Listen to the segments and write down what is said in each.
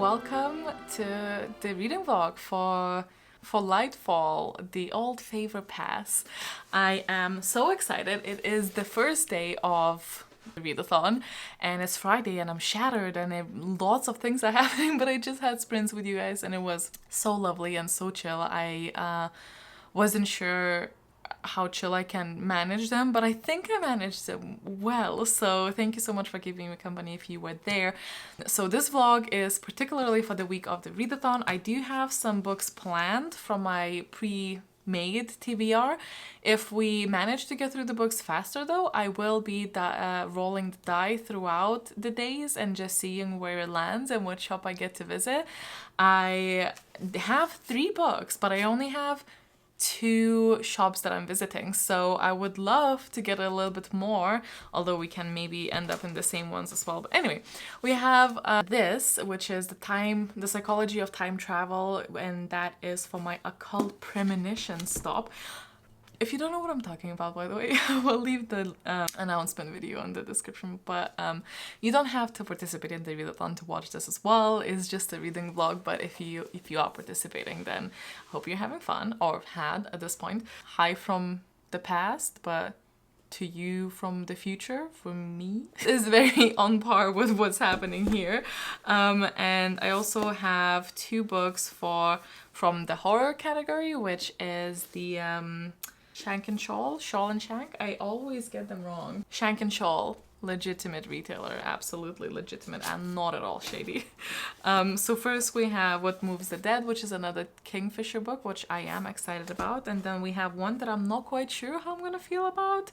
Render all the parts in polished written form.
welcome to the reading vlog for Nightfall, the old favor pass. I am so excited. It is the first day of the readathon and it's Friday and I'm shattered and lots of things are happening, but I just had sprints with you guys and it was so lovely and so chill. I wasn't sure how chill I can manage them, but I think I managed them well, so thank you so much for giving me company if you were there. So this vlog is particularly for the week of the readathon. I do have some books planned from my pre-made TBR. If we manage to get through the books faster though, I will be rolling the die throughout the days and just seeing where it lands and what shop I get to visit. I have 3 books, but I only have 2 shops that I'm visiting, so I would love to get a little bit more, although we can maybe end up in the same ones as well. But anyway, we have this, which is the psychology of time travel, and that is for my occult premonition stop. If you don't know what I'm talking about, by the way, we'll leave the announcement video in the description, but you don't have to participate in the readathon to watch this as well. It's just a reading vlog, but if you are participating, then I hope you're having fun, or had at this point. Hi from the past, but to you from the future, from me, is very on par with what's happening here. And I also have 2 books from the horror category, which is the Shank and Shawl and Shank. I always get them wrong. Shank and Shawl, legitimate retailer, absolutely legitimate and not at all shady. So first we have What Moves the Dead, which is another Kingfisher book, which I am excited about. And then we have one that I'm not quite sure how I'm gonna feel about.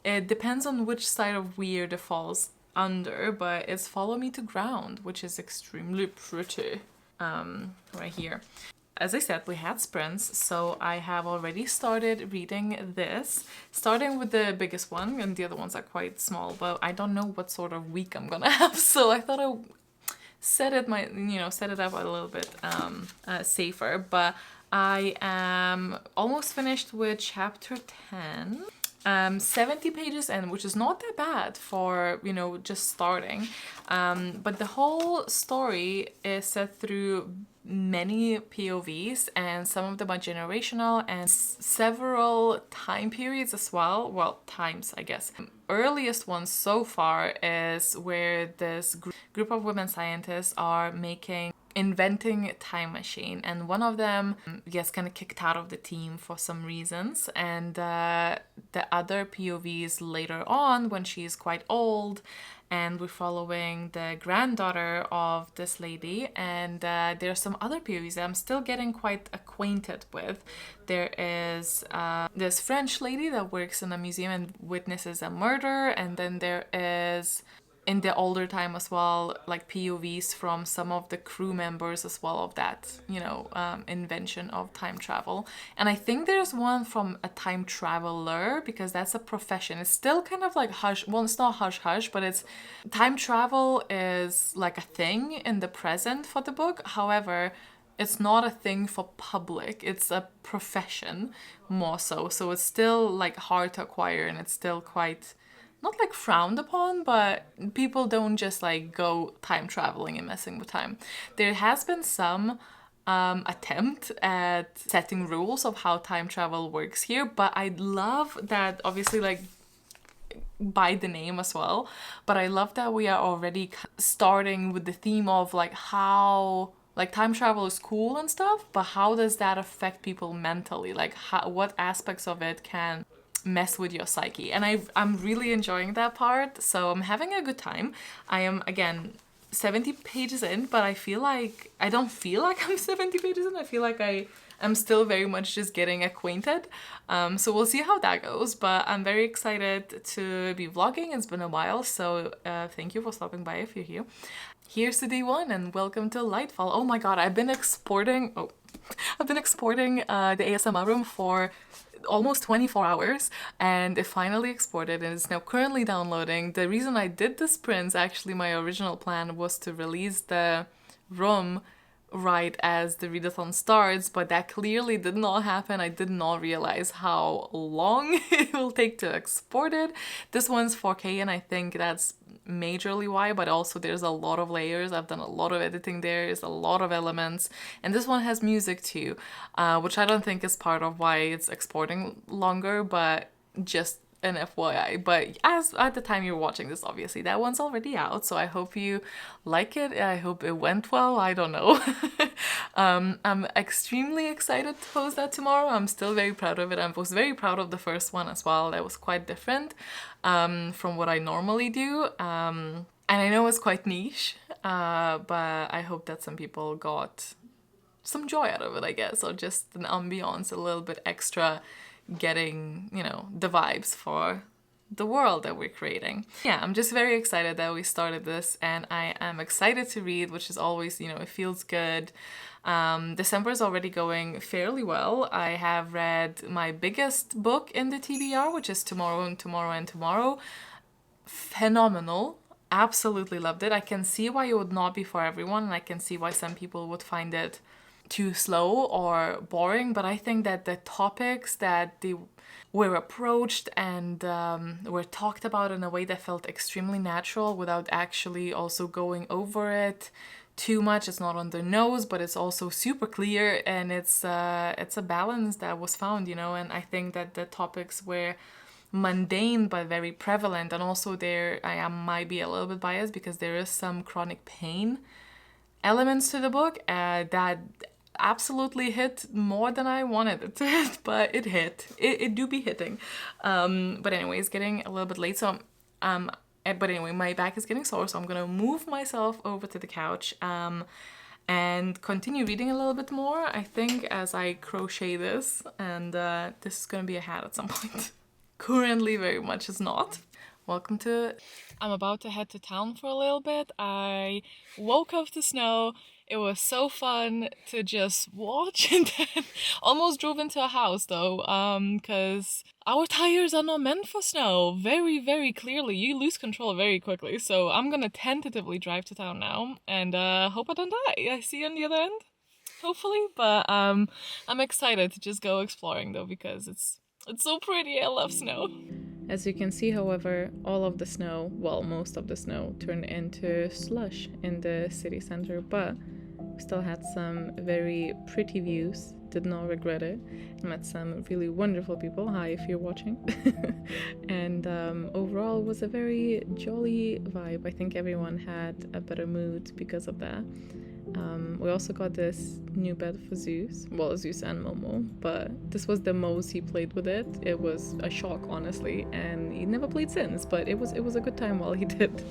It depends on which side of weird it falls under, but it's Follow Me to Ground, which is extremely pretty, right here. As I said, we had sprints, so I have already started reading this, starting with the biggest one, and the other ones are quite small, but I don't know what sort of week I'm gonna have, so I thought I'd set it up a little bit safer. But I am almost finished with chapter 10. 70 pages in, which is not that bad for, just starting. But the whole story is set through many POVs, and some of them are generational and several time periods as well. Well, times, I guess. Earliest one so far is where this group of women scientists are inventing a time machine, and one of them gets kind of kicked out of the team for some reasons, and the other POVs later on when she's quite old, and we're following the granddaughter of this lady, and there's some other POVs that I'm still getting quite acquainted with. There is this French lady that works in a museum and witnesses a murder, and then there is, in the older time as well, like POVs from some of the crew members as well of that, invention of time travel. And I think there's one from a time traveler, because that's a profession. It's still kind of like hush, well, it's not hush, but it's, time travel is like a thing in the present for the book. However, it's not a thing for public, it's a profession more so. So it's still like hard to acquire, and it's still quite, not like frowned upon, but people don't just like go time traveling and messing with time. There has been some attempt at setting rules of how time travel works here, but I love that, obviously, like, by the name as well, but I love that we are already starting with the theme of like how, like, time travel is cool and stuff, but how does that affect people mentally? Like, what aspects of it can mess with your psyche? And I'm really enjoying that part, so I'm having a good time. I am, again, 70 pages in, but I don't feel like I'm 70 pages in. I feel like I'm still very much just getting acquainted. So we'll see how that goes, but I'm very excited to be vlogging. It's been a while, so thank you for stopping by if you're here. Here's to day 1 and welcome to Nightfall. Oh my god, I've been exporting the ASMR room for almost 24 hours, and it finally exported and is now currently downloading. The reason I did the sprints, actually my original plan was to release the room right as the readathon starts, but that clearly did not happen. I did not realize how long it will take to export it. This one's 4K, and I think that's majorly why, but also there's a lot of layers. I've done a lot of editing there. There's a lot of elements. And this one has music too, which I don't think is part of why it's exporting longer, but just an FYI. But as at the time you're watching this, obviously that one's already out, so I hope you like it. I hope it went well. I don't know. I'm extremely excited to post that tomorrow. I'm still very proud of it. I was very proud of the first one as well. That was quite different from what I normally do. And I know it's quite niche, but I hope that some people got some joy out of it, I guess, or just an ambiance, a little bit extra, getting, you know, the vibes for the world that we're creating. Yeah, I'm just very excited that we started this, and I am excited to read, which is always, you know, it feels good. December is already going fairly well. I have read my biggest book in the TBR, which is Tomorrow and Tomorrow and Tomorrow. Phenomenal. Absolutely loved it. I can see why it would not be for everyone, and I can see why some people would find it too slow or boring, but I think that the topics that they were approached and were talked about in a way that felt extremely natural without actually also going over it too much. It's not on the nose, but it's also super clear, and it's a balance that was found, you know. And I think that the topics were mundane but very prevalent, and also there I might be a little bit biased because there is some chronic pain elements to the book that absolutely hit more than I wanted it to hit, but it hit. It do be hitting. But anyway, it's getting a little bit late, so but anyway, my back is getting sore, so I'm gonna move myself over to the couch and continue reading a little bit more, I think, as I crochet this, and this is gonna be a hat at some point. Currently very much is not. Welcome to it. I'm about to head to town for a little bit. I woke up to snow. It was so fun to just watch, and then almost drove into a house though, because our tires are not meant for snow. Very, very clearly. You lose control very quickly. So I'm gonna tentatively drive to town now, and hope I don't die. I see you on the other end, hopefully. But I'm excited to just go exploring though, because it's so pretty. I love snow. As you can see, however, all of the snow, well, most of the snow turned into slush in the city center, but we still had some very pretty views, did not regret it. Met some really wonderful people, hi if you're watching. And overall it was a very jolly vibe. I think everyone had a better mood because of that. We also got this new bed for Zeus, well, Zeus and Momo, but this was the most he played with it. It was a shock, honestly, and he never played since, but it was a good time while he did.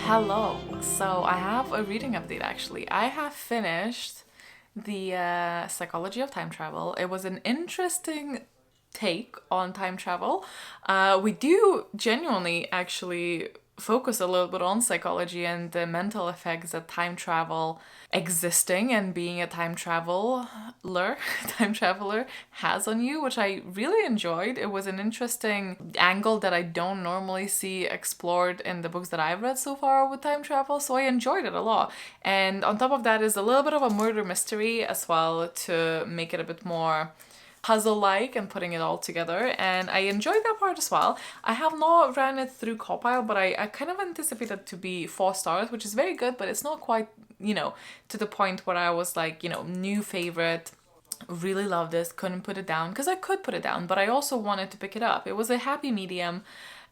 Hello, so I have a reading update actually. I have finished the Psychology of Time Travel. It was an interesting take on time travel. We do genuinely actually focus a little bit on psychology and the mental effects that time travel existing and being a time traveler has on you, which I really enjoyed. It was an interesting angle that I don't normally see explored in the books that I've read so far with time travel, so I enjoyed it a lot. And on top of that is a little bit of a murder mystery as well to make it a bit more puzzle-like and putting it all together, and I enjoyed that part as well. I have not ran it through Copile, but I kind of anticipated to be 4 stars, which is very good, but it's not quite, you know, to the point where I was like, you know, new favorite, really love this, couldn't put it down, because I could put it down, but I also wanted to pick it up. It was a happy medium,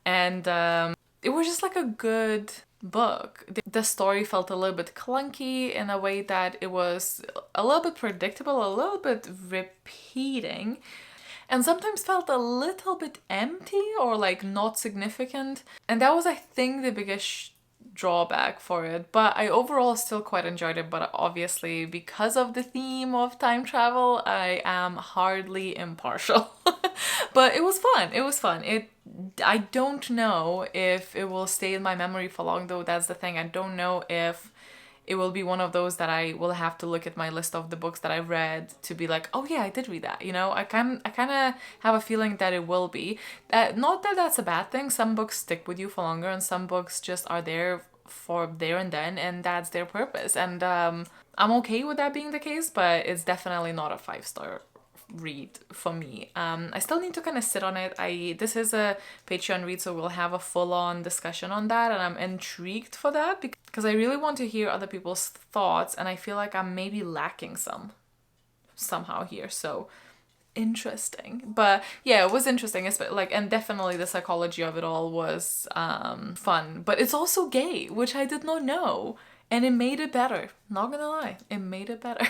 and it was just like a good book. The story felt a little bit clunky in a way that it was a little bit predictable, a little bit repeating, and sometimes felt a little bit empty or like not significant. And that was, I think, the biggest drawback for it, but I overall still quite enjoyed it. But obviously, because of the theme of time travel, I am hardly impartial. But it was fun. It was fun. I don't know if it will stay in my memory for long, though. That's the thing. I don't know if it will be one of those that I will have to look at my list of the books that I've read to be like, oh yeah, I did read that. You know, I kind of have a feeling that it will be. Not that that's a bad thing. Some books stick with you for longer, and some books just are there for there and then, and that's their purpose. And I'm okay with that being the case, but it's definitely not a 5-star read for me. I still need to kind of sit on it. This is a Patreon read, so we'll have a full-on discussion on that, and I'm intrigued for that because I really want to hear other people's thoughts, and I feel like I'm maybe lacking somehow here. So interesting. But yeah, it was interesting. It's like, and definitely the psychology of it all was fun, but it's also gay, which I did not know, and it made it better. Not gonna lie, it made it better.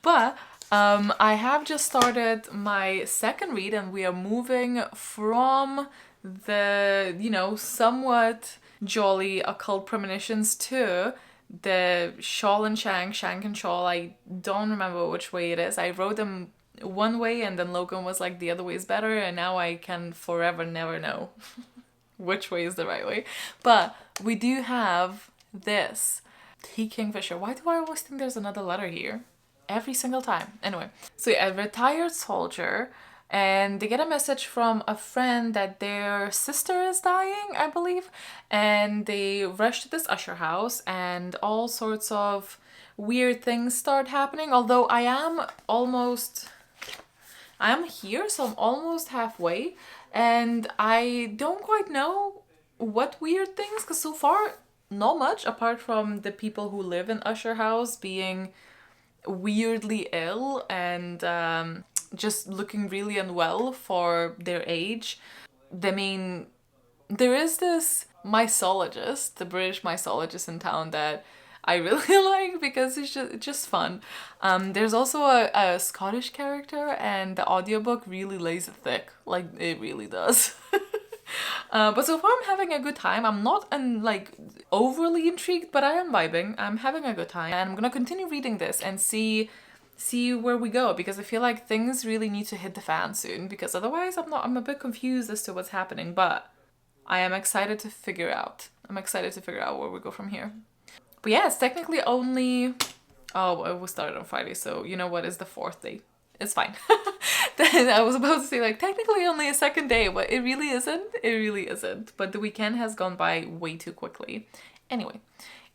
But I have just started my second read, and we are moving from the, you know, somewhat jolly occult premonitions to the Shawl and Shank and Shawl. I don't remember which way it is. I wrote them one way, and then Logan was like, the other way is better, and now I can forever never know which way is the right way. But we do have this T. Kingfisher. Why do I always think there's another letter here? Every single time. Anyway, so yeah, a retired soldier, and they get a message from a friend that their sister is dying, I believe, and they rush to this usher house, and all sorts of weird things start happening. Although I am here, so I'm almost halfway, and I don't quite know what weird things, because so far not much, apart from the people who live in usher house being weirdly ill and just looking really unwell for their age. There is this mycologist, the British mycologist in town, that I really like because it's just fun. There's also a Scottish character, and the audiobook really lays it thick, like it really does. But so far I'm having a good time. I'm not overly intrigued, but I am vibing. I'm having a good time, and I'm gonna continue reading this and see where we go, because I feel like things really need to hit the fan soon, because otherwise I'm a bit confused as to what's happening. But I am excited to figure out. I'm excited to figure out where we go from here. But yeah, it's technically only, we started on Friday, so you know what, it's the 4th day. It's fine. Then I was about to say, like, technically only a second day, but it really isn't. It really isn't. But the weekend has gone by way too quickly. Anyway,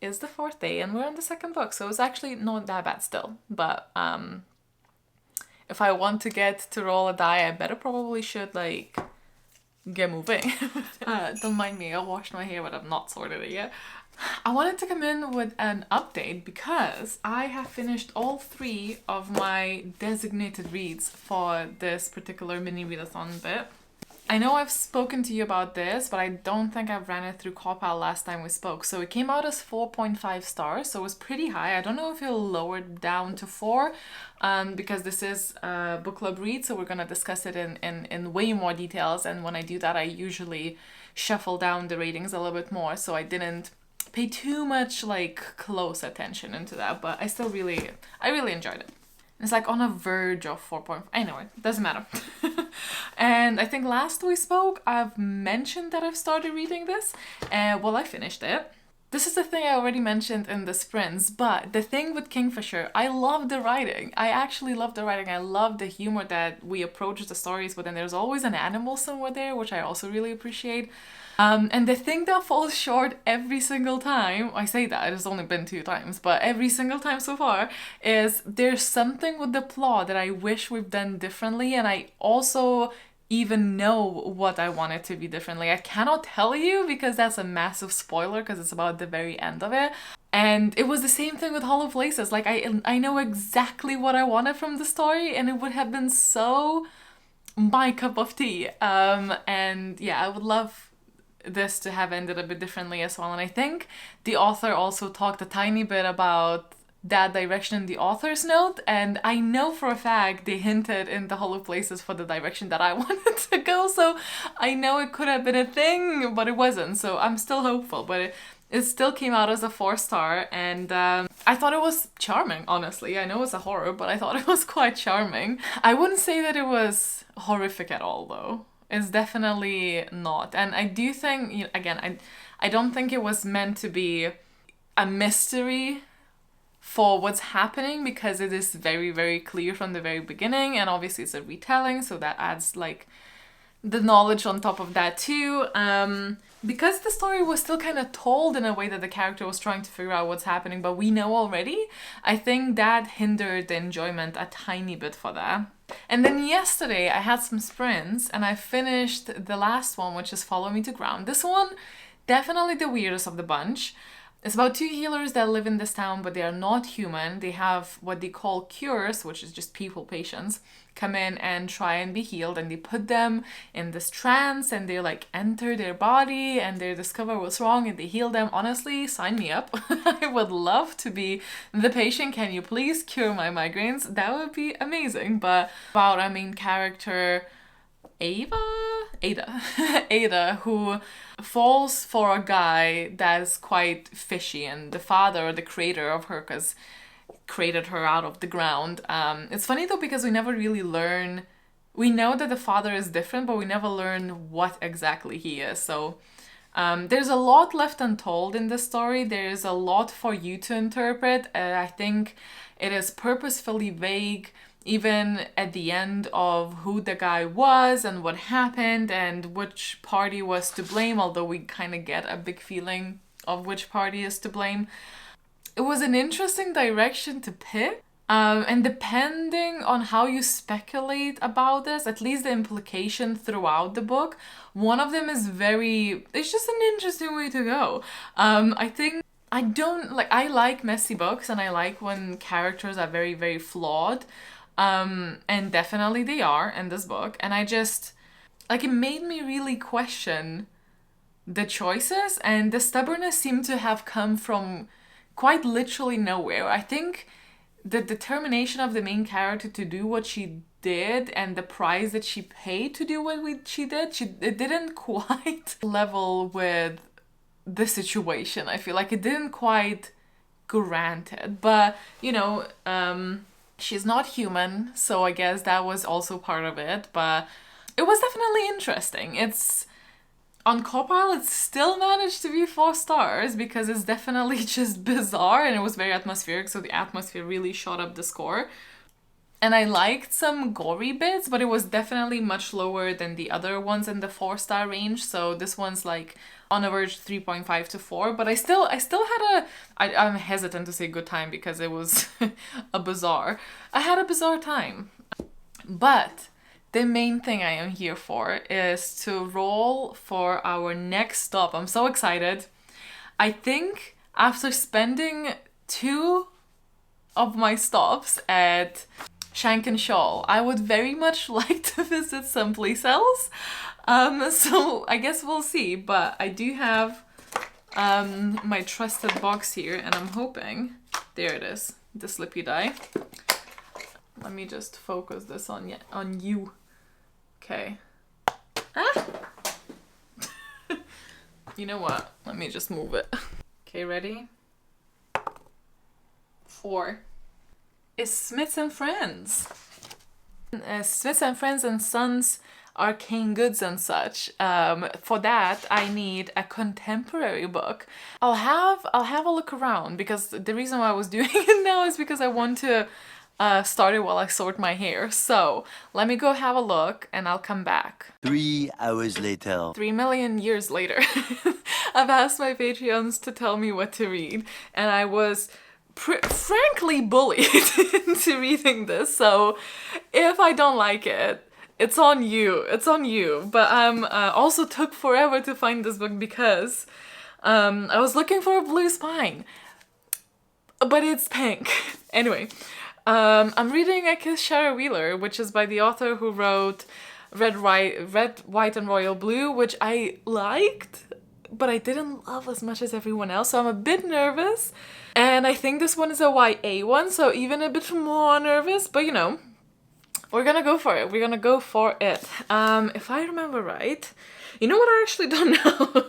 it's the 4th day, and we're on the second book, so it's actually not that bad still. But if I want to get to roll a die, I probably should, like, get moving. Don't mind me, I washed my hair, but I've not sorted it yet. I wanted to come in with an update because I have finished all 3 of my designated reads for this particular mini readathon bit. I know I've spoken to you about this, but I don't think I've ran it through Copal last time we spoke. So it came out as 4.5 stars, so it was pretty high. I don't know if it'll lower it down to 4, because this is a book club read, so we're going to discuss it in way more details. And when I do that, I usually shuffle down the ratings a little bit more, so I didn't pay too much close attention into that, but I really enjoyed it. It's like on a verge of 4.5. Anyway, doesn't matter. And I think last we spoke, I've mentioned that I've started reading this, and I finished it. This is the thing I already mentioned in the sprints, but the thing with Kingfisher, I love the writing. I actually love the writing. I love the humor that we approach the stories with, and there's always an animal somewhere there, which I also really appreciate. And the thing that falls short every single time, I say that, it's only been 2 times, but every single time so far, is there's something with the plot that I wish we've done differently, and I also even know what I want it to be differently. I cannot tell you because that's a massive spoiler, because it's about the very end of it. And it was the same thing with Hollow Places. Like, I know exactly what I wanted from the story, and it would have been so my cup of tea. And yeah, I would love this to have ended a bit differently as well. And I think the author also talked a tiny bit about that direction in the author's note, and I know for a fact they hinted in the Hollow Places for the direction that I wanted to go, so I know it could have been a thing, but it wasn't, so I'm still hopeful. But it still came out as a 4-star, and I thought it was charming, honestly. I know it's a horror, but I thought it was quite charming. I wouldn't say that it was horrific at all, though. It's definitely not. And I do think, again, I don't think it was meant to be a mystery for what's happening, because it is very, very clear from the very beginning, and obviously it's a retelling, so that adds like the knowledge on top of that too. Because the story was still kind of told in a way that the character was trying to figure out what's happening, but we know already, I think that hindered the enjoyment a tiny bit for that. And then yesterday I had some sprints and I finished the last one, which is Follow Me to Ground. This one, definitely the weirdest of the bunch. It's about 2 healers that live in this town, but they are not human. They have what they call cures, which is just people, patients, come in and try and be healed, and they put them in this trance and they like enter their body and they discover what's wrong and they heal them. Honestly, sign me up. I would love to be the patient. Can you please cure my migraines? That would be amazing. But about our main character, Ada, who falls for a guy that's quite fishy, and the father, the creator of her, because created her out of the ground. It's funny though, because we never really learn. We know that the father is different, but we never learn what exactly he is. So there's a lot left untold in this story. There's a lot for you to interpret. I think it is purposefully vague, even at the end, of who the guy was and what happened and which party was to blame, although we kind of get a big feeling of which party is to blame. It was an interesting direction to pick, and depending on how you speculate about this, at least the implication throughout the book, one of them is it's just an interesting way to go. I think I like messy books, and I like when characters are very, very flawed. And definitely they are in this book. And I just, it made me really question the choices, and the stubbornness seemed to have come from quite literally nowhere. I think the determination of the main character to do what she did and the price that she paid to do what she did, it didn't quite level with the situation. I feel like it didn't quite grant it. But, she's not human, so I guess that was also part of it, but it was definitely interesting. It's on Copile, it still managed to be 4 stars because it's definitely just bizarre, and it was very atmospheric, so the atmosphere really shot up the score. And I liked some gory bits, but it was definitely much lower than the other ones in the 4-star range. So this one's like on average 3.5 to 4, but I still had I'm hesitant to say good time because it was I had a bizarre time. But the main thing I am here for is to roll for our next stop. I'm so excited. I think after spending 2 of my stops at Shank and Shawl, I would very much like to visit someplace else. So I guess we'll see, but I do have my trusted box here, and I'm hoping, there it is, the Slippy die. Let me just focus this on you. Okay. Ah! You know what? Let me just move it. Okay, ready? 4. Is Smiths and Friends. Smiths and Friends and Sons Arcane Goods and such. For that I need a contemporary book. I'll have a look around, because the reason why I was doing it now is because I want to start it while I sort my hair. So let me go have a look and I'll come back. 3 hours later. 3 million years later. I've asked my Patreons to tell me what to read, and I was frankly bullied into reading this, so if I don't like it, it's on you. But also took forever to find this book because I was looking for a blue spine, but it's pink. Anyway, I'm reading A Kiss Shara Wheeler, which is by the author who wrote Red, White and Royal Blue, which I liked, but I didn't love as much as everyone else, so I'm a bit nervous. And I think this one is a YA one, so even a bit more nervous, but We're gonna go for it. We're gonna go for it. If I remember right, you know what, I actually don't know.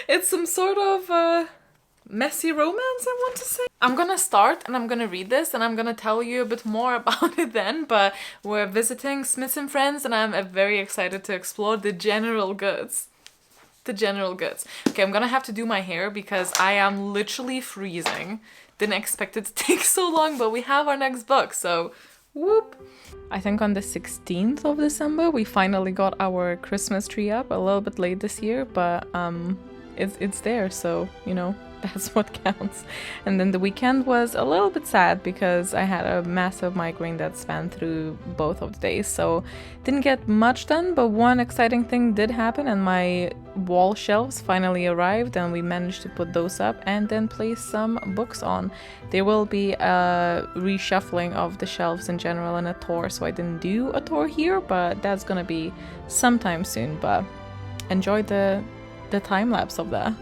It's some sort of messy romance, I want to say. I'm gonna start and I'm gonna read this and I'm gonna tell you a bit more about it then, but we're visiting Smiths and Friends and I'm very excited to explore the general goods. The general goods. Okay, I'm gonna have to do my hair because I am literally freezing. Didn't expect it to take so long, but we have our next book, so whoop. I think on the 16th of December we finally got our Christmas tree up, a little bit late this year, but it's there, so you know, that's what counts. And then the weekend was a little bit sad because I had a massive migraine that spanned through both of the days, so didn't get much done, but one exciting thing did happen and my wall shelves finally arrived and we managed to put those up and then place some books on. There will be a reshuffling of the shelves in general and a tour, so I didn't do a tour here, but that's gonna be sometime soon, but enjoy the time lapse of that.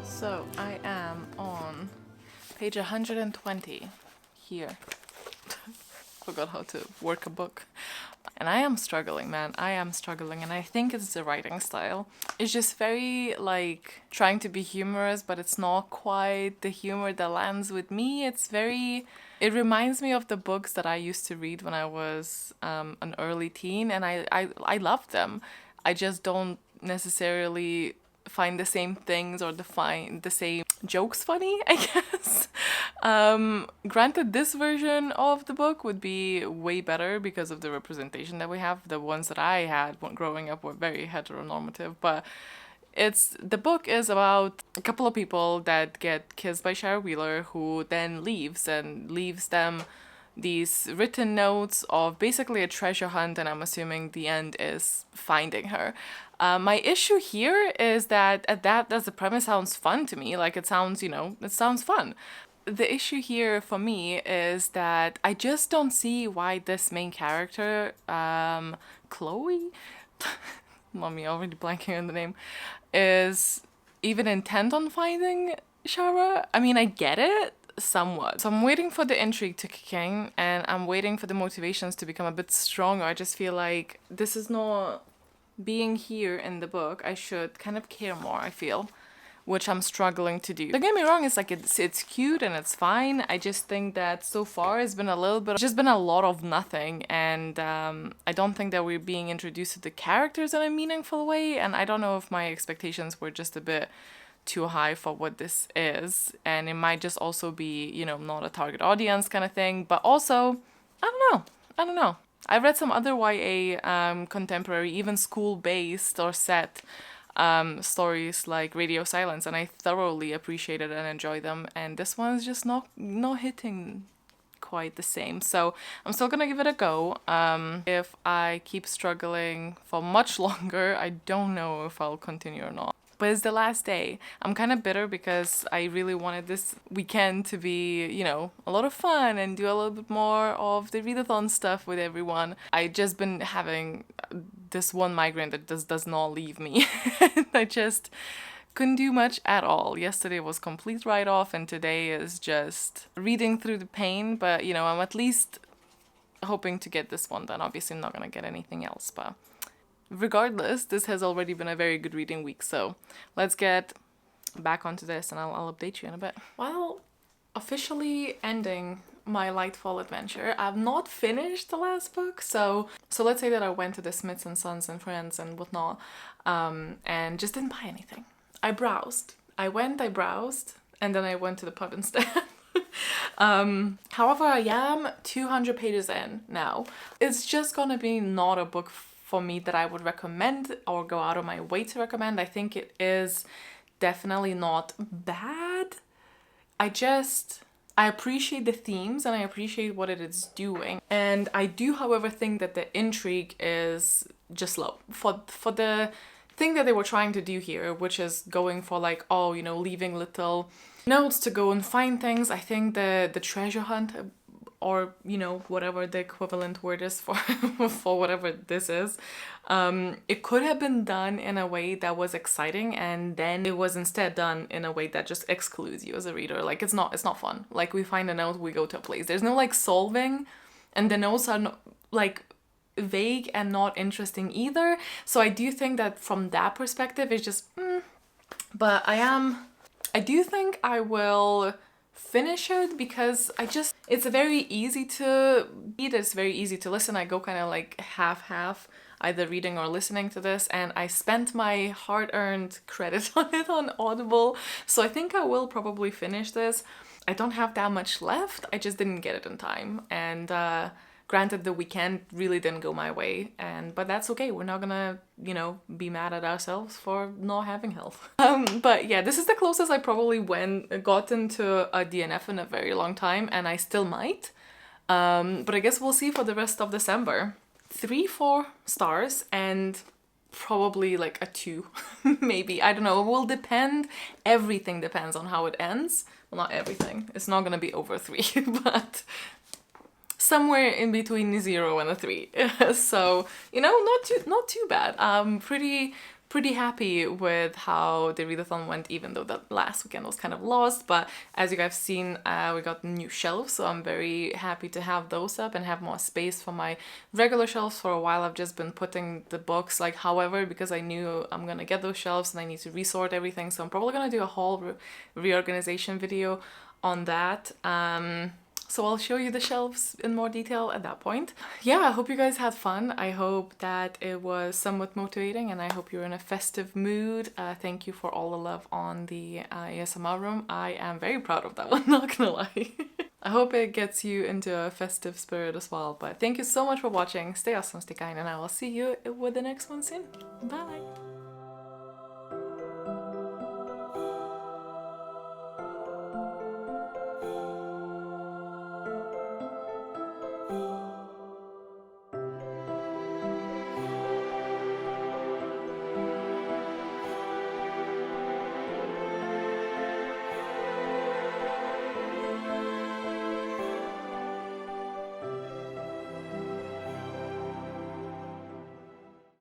So I am on page 120 here. Forgot how to work a book. And I am struggling, man. I am struggling, and I think it's the writing style. It's just very, like, trying to be humorous, but it's not quite the humor that lands with me. It's very... It reminds me of the books that I used to read when I was an early teen, and I loved them. I just don't necessarily find the same things or find the same jokes funny, I guess. Granted, this version of the book would be way better because of the representation that we have. The ones that I had growing up were very heteronormative, but the book is about a couple of people that get kissed by Shara Wheeler, who then leaves them these written notes of basically a treasure hunt, and I'm assuming the end is finding her. My issue here is that as the premise sounds fun to me, like it sounds fun. The issue here for me is that I just don't see why this main character, Chloe, mommy already blanking on the name, is even intent on finding Shara. I mean, I get it somewhat. So I'm waiting for the intrigue to kick in and I'm waiting for the motivations to become a bit stronger. I just feel like this is not being here in the book. I should kind of care more, I feel, which I'm struggling to do. Don't get me wrong, it's like it's cute and it's fine. I just think that so far it's been a lot of nothing, and I don't think that we're being introduced to the characters in a meaningful way, and I don't know if my expectations were just a bit too high for what this is, and it might just also be, not a target audience kind of thing, but also, I don't know. I've read some other YA contemporary, even school-based or set stories like Radio Silence, and I thoroughly appreciated and enjoyed them, and this one's just not hitting quite the same. So I'm still gonna give it a go. If I keep struggling for much longer, I don't know if I'll continue or not. But it's the last day. I'm kind of bitter because I really wanted this weekend to be, you know, a lot of fun and do a little bit more of the readathon stuff with everyone. I just been having this one migraine that just does not leave me. I just couldn't do much at all. Yesterday was complete write-off and today is just reading through the pain, but you know, I'm at least hoping to get this one done. Obviously I'm not gonna get anything else, but regardless, this has already been a very good reading week, so let's get back onto this and I'll update you in a bit. Well, officially ending my Lightfall adventure. I've not finished the last book, so let's say that I went to the Smiths and Sons and Friends and whatnot, and just didn't buy anything. I browsed, and then I went to the pub instead. However, I am 200 pages in now. It's just gonna be not a book for me that I would recommend or go out of my way to recommend. I think it is definitely not bad. I appreciate the themes and I appreciate what it is doing. And I do, however, think that the intrigue is just low. For the thing that they were trying to do here, which is going for like, oh, you know, leaving little notes to go and find things. I think the treasure hunt, or you know, whatever the equivalent word is for for whatever this is, it could have been done in a way that was exciting, and then it was instead done in a way that just excludes you as a reader. Like it's not fun. Like we find a note, we go to a place. There's no like solving, and the notes are not, like vague and not interesting either. So I do think that from that perspective it's just but I do think I will finish it because it's very easy to read, it's very easy to listen. I go kind of like half either reading or listening to this, and I spent my hard-earned credit on it on Audible, so I think I will probably finish this. I don't have that much left, I just didn't get it in time, and granted, the weekend really didn't go my way, but that's okay. We're not gonna, you know, be mad at ourselves for not having health. But yeah, this is the closest I probably got into a DNF in a very long time, and I still might. But I guess we'll see for the rest of December. 3-4 stars and probably like a 2, maybe. I don't know. It will depend. Everything depends on how it ends. Well, not everything. It's not gonna be over 3, but somewhere in between 0 and a 3. So, you know, not too bad. I'm pretty happy with how the readathon went, even though that last weekend was kind of lost. But as you guys have seen, we got new shelves, so I'm very happy to have those up and have more space for my regular shelves. For a while I've just been putting the books like however, because I knew I'm gonna get those shelves and I need to resort everything, so I'm probably gonna do a whole reorganization video on that. So I'll show you the shelves in more detail at that point. Yeah, I hope you guys had fun. I hope that it was somewhat motivating, and I hope you're in a festive mood. Thank you for all the love on the ASMR room. I am very proud of that one, not gonna lie. I hope it gets you into a festive spirit as well. But thank you so much for watching. Stay awesome, stay kind, and I will see you with the next one soon. Bye!